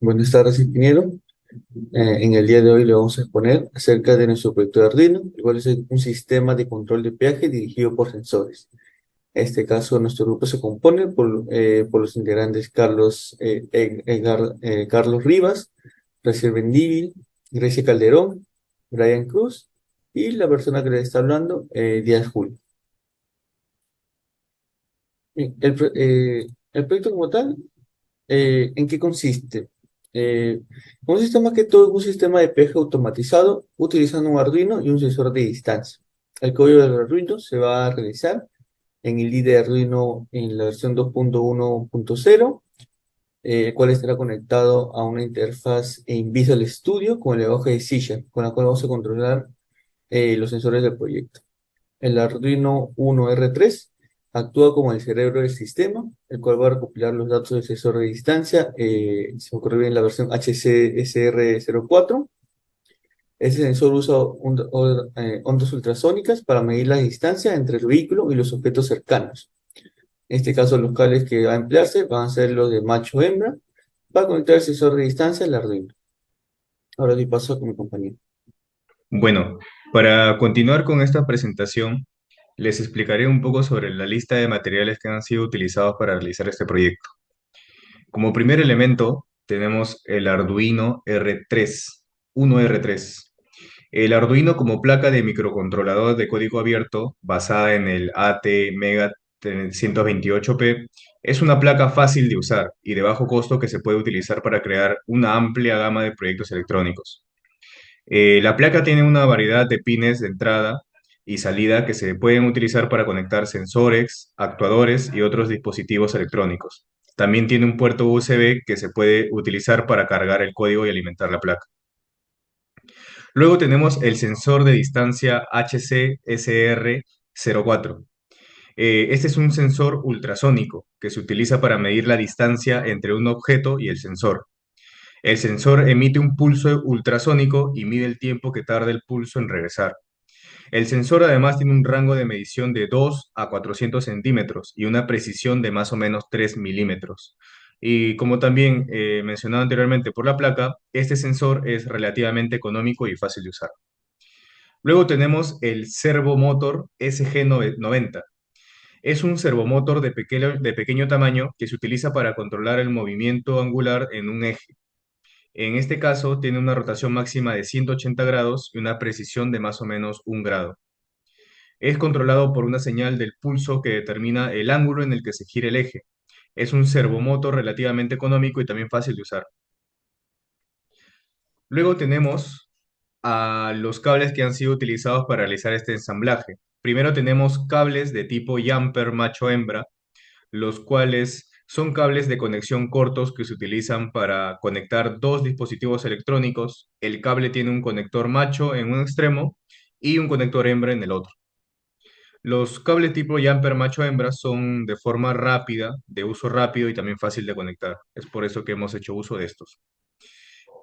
Buenas tardes, ingeniero. En el día de hoy le vamos a exponer acerca de nuestro proyecto de Arduino, el cual es un sistema de control de peaje dirigido por sensores. En este caso, nuestro grupo se compone por los integrantes Carlos Rivas, Raciel Mendívil, Grecia Calderón, Brian Cruz y la persona que le está hablando, Díaz Julio. Bien, el proyecto como tal, ¿en qué consiste? Eh, Consiste más que todo en un sistema de peje automatizado utilizando un Arduino y un sensor de distancia. El código del Arduino se va a realizar en el IDE de Arduino en la versión 2.1.0, el cual estará conectado a una interfaz en Visual Studio con el lenguaje de C Sharp, con la cual vamos a controlar los sensores del proyecto. El Arduino 1R3 actúa como el cerebro del sistema, el cual va a recopilar los datos del sensor de distancia. Se me ocurrió bien la versión HCSR04. Ese sensor usa ondas ultrasónicas para medir la distancia entre el vehículo y los objetos cercanos. En este caso, los cables que va a emplearse van a ser los de macho-hembra para conectar el sensor de distancia al Arduino. Ahora doy paso con mi compañero. Bueno, para continuar con esta presentación, les explicaré un poco sobre la lista de materiales que han sido utilizados para realizar este proyecto. Como primer elemento, tenemos el Arduino R3, 1R3. El Arduino como placa de microcontrolador de código abierto, basada en el ATmega 128P, es una placa fácil de usar y de bajo costo que se puede utilizar para crear una amplia gama de proyectos electrónicos. La placa tiene una variedad de pines de entrada y salida que se pueden utilizar para conectar sensores, actuadores y otros dispositivos electrónicos. También tiene un puerto USB que se puede utilizar para cargar el código y alimentar la placa. Luego tenemos el sensor de distancia HCSR04. Este es un sensor ultrasónico que se utiliza para medir la distancia entre un objeto y el sensor. El sensor emite un pulso ultrasónico y mide el tiempo que tarda el pulso en regresar. El sensor además tiene un rango de medición de 2 a 400 centímetros y una precisión de más o menos 3 milímetros. Y como también mencionado anteriormente por la placa, este sensor es relativamente económico y fácil de usar. Luego tenemos el servomotor SG90. Es un servomotor de pequeño tamaño que se utiliza para controlar el movimiento angular en un eje. En este caso, tiene una rotación máxima de 180 grados y una precisión de más o menos 1 grado. Es controlado por una señal del pulso que determina el ángulo en el que se gira el eje. Es un servomotor relativamente económico y también fácil de usar. Luego tenemos a los cables que han sido utilizados para realizar este ensamblaje. Primero tenemos cables de tipo jumper macho-hembra, los cuales son cables de conexión cortos que se utilizan para conectar dos dispositivos electrónicos. El cable tiene un conector macho en un extremo y un conector hembra en el otro. Los cables tipo jumper macho-hembra son de forma rápida, de uso rápido y también fácil de conectar. Es por eso que hemos hecho uso de estos.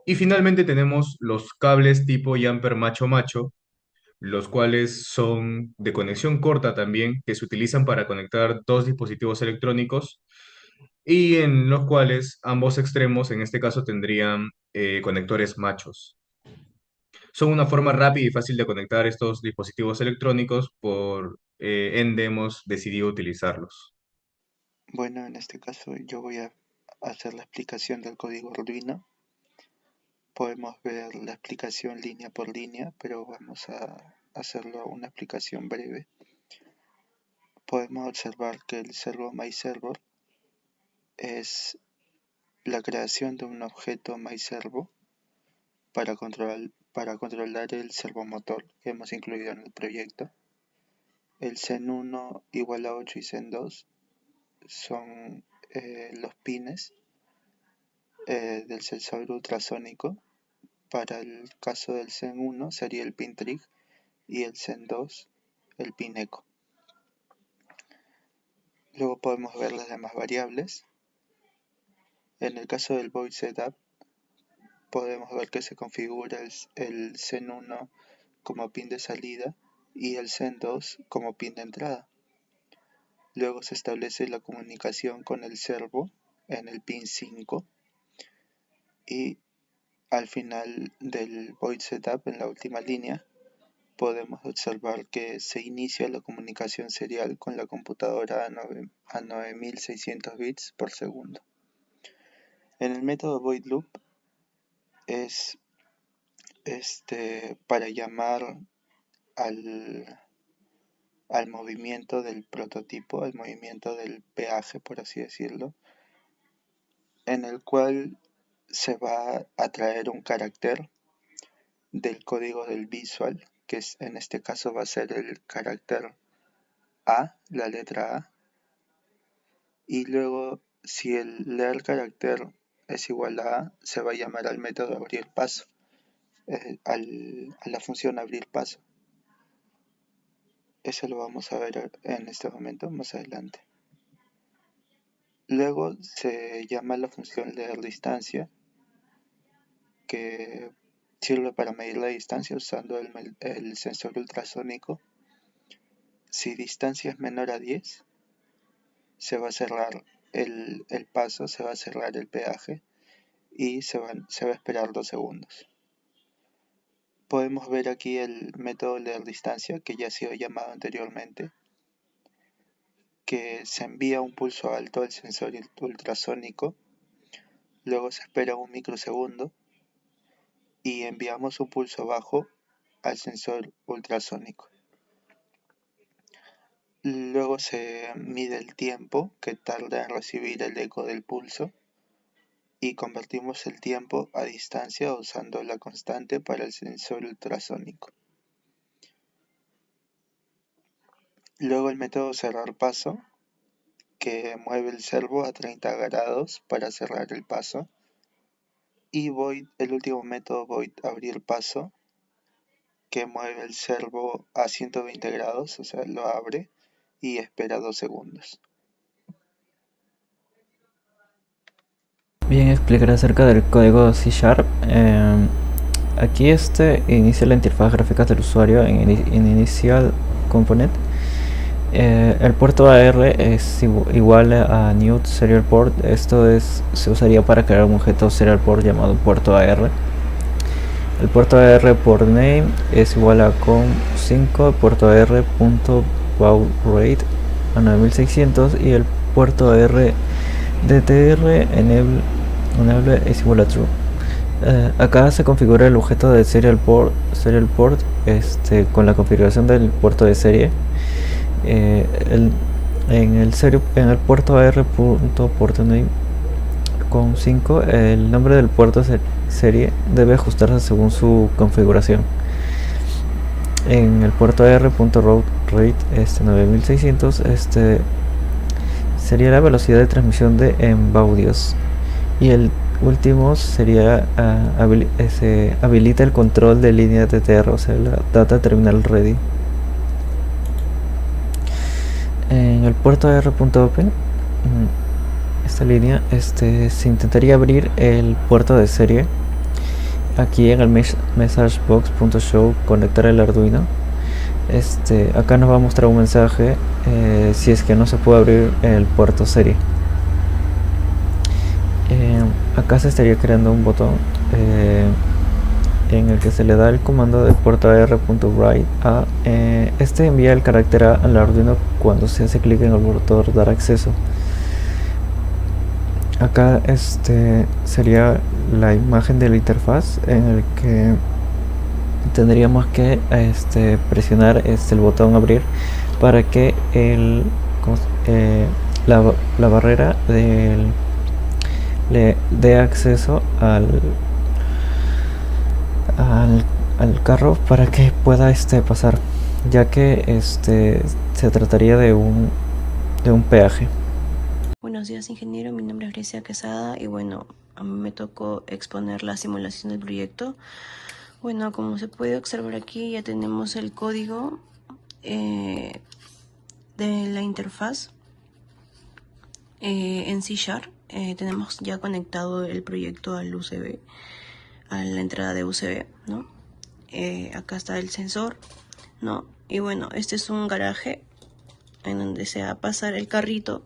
Y finalmente tenemos los cables tipo jumper macho-macho, los cuales son de conexión corta también, que se utilizan para conectar dos dispositivos electrónicos y en los cuales ambos extremos, en este caso, tendrían conectores machos. Son una forma rápida y fácil de conectar estos dispositivos electrónicos, por ende hemos decidido utilizarlos. Bueno, en este caso yo voy a hacer la explicación del código Arduino. Podemos ver la explicación línea por línea, pero vamos a hacerlo una explicación breve. Podemos observar que el servo myServer es la creación de un objeto myServo para controlar el servomotor que hemos incluido en el proyecto. El Zen1 igual a 8 y Zen2 son los pines del sensor ultrasónico. Para el caso del Zen 1 sería el pin trig y el Zen 2 el pin echo. Luego podemos ver las demás variables. En el caso del void setup podemos ver que se configura el Zen 1 como pin de salida y el Zen 2 como pin de entrada. Luego se establece la comunicación con el servo en el pin 5 y al final del void setup, en la última línea, podemos observar que se inicia la comunicación serial con la computadora a 9600 bits por segundo. En el método void loop es para llamar al, al movimiento del prototipo, al movimiento del peaje, por así decirlo, en el cual se va a traer un carácter del código del visual, que en este caso va a ser el carácter A, la letra A, y luego si el leer carácter es igual a A, se va a llamar al método abrir paso, a la función abrir paso. Eso lo vamos a ver en este momento, más adelante. Luego se llama la función leer distancia, que sirve para medir la distancia usando el sensor ultrasónico. Si distancia es menor a 10, se va a cerrar el paso, se va a cerrar el peaje y se va a esperar 2 segundos. Podemos ver aquí el método leer distancia, que ya ha sido llamado anteriormente, que se envía un pulso alto al sensor ultrasónico, luego se espera un microsegundo y enviamos un pulso bajo al sensor ultrasónico. Luego se mide el tiempo que tarda en recibir el eco del pulso y convertimos el tiempo a distancia usando la constante para el sensor ultrasónico. Luego el método cerrar paso, que mueve el servo a 30 grados para cerrar el paso, y void, el último método void abrir paso, que mueve el servo a 120 grados, o sea, lo abre y espera 2 segundos. Bien, explicaré acerca del código C#. Aquí inicia la interfaz gráfica del usuario en Initial Component. El puerto AR es igual a new serial port. Se usaría para crear un objeto serial port llamado puerto AR. El puerto AR port name es igual a com5 puerto AR.baud rate a 9600 y el puerto AR DTR enable es igual a true. Acá se configura el objeto de serial port con la configuración del puerto de serie. En el puerto AR.portName con 5, el nombre del puerto serie debe ajustarse según su configuración. En el puerto AR.rate 9600 sería la velocidad de transmisión de embaudios, y el último sería habilita el control de línea TTR, o sea, la Data Terminal Ready. En el puerto AR.open, esta línea se intentaría abrir el puerto de serie. Aquí en el messagebox.show conectar el Arduino. Acá nos va a mostrar un mensaje si es que no se puede abrir el puerto serie. Acá se estaría creando un botón en el que se le da el comando del puerto AR.write a envía el carácter A al Arduino cuando se hace clic en el botón dar acceso. Acá sería la imagen de la interfaz en el que tendríamos que presionar el botón abrir para que la barrera le dé acceso al carro para que pueda pasar, ya que se trataría de un peaje. Buenos días, ingeniero. Mi nombre es Grecia Quesada y bueno, a mí me tocó exponer la simulación del proyecto. Bueno, como se puede observar aquí, ya tenemos el código de la interfaz en C#. Tenemos ya conectado el proyecto al USB, a la entrada de USB, ¿no? Acá está el sensor, ¿no? Y bueno, este es un garaje en donde se va a pasar el carrito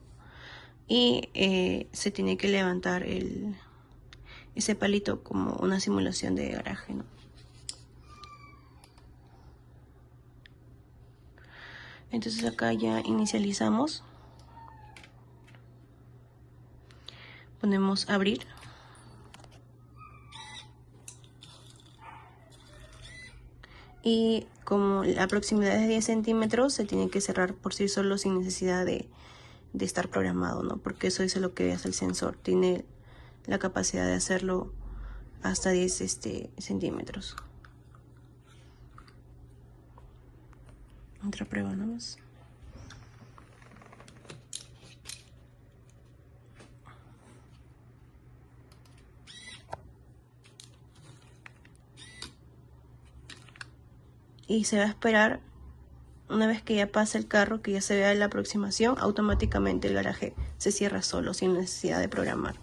y se tiene que levantar ese palito como una simulación de garaje, ¿no? Entonces acá ya inicializamos. Ponemos abrir. Y como la proximidad es de 10 centímetros, se tiene que cerrar por sí solo sin necesidad de estar programado, ¿no? Porque eso es lo que hace el sensor. Tiene la capacidad de hacerlo hasta 10 centímetros. Otra prueba nomás. Y se va a esperar, una vez que ya pasa el carro, que ya se vea la aproximación, automáticamente el garaje se cierra solo, sin necesidad de programar.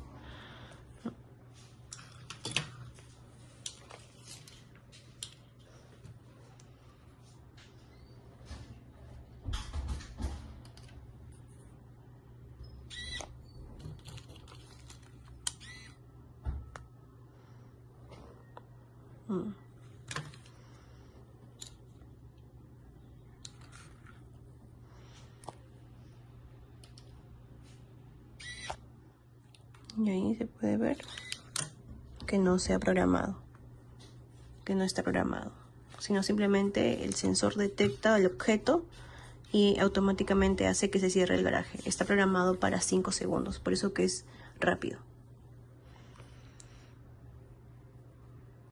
Y ahí se puede ver que no se ha programado, que no está programado, sino simplemente el sensor detecta el objeto y automáticamente hace que se cierre el garaje. Está programado para 5 segundos, por eso que es rápido.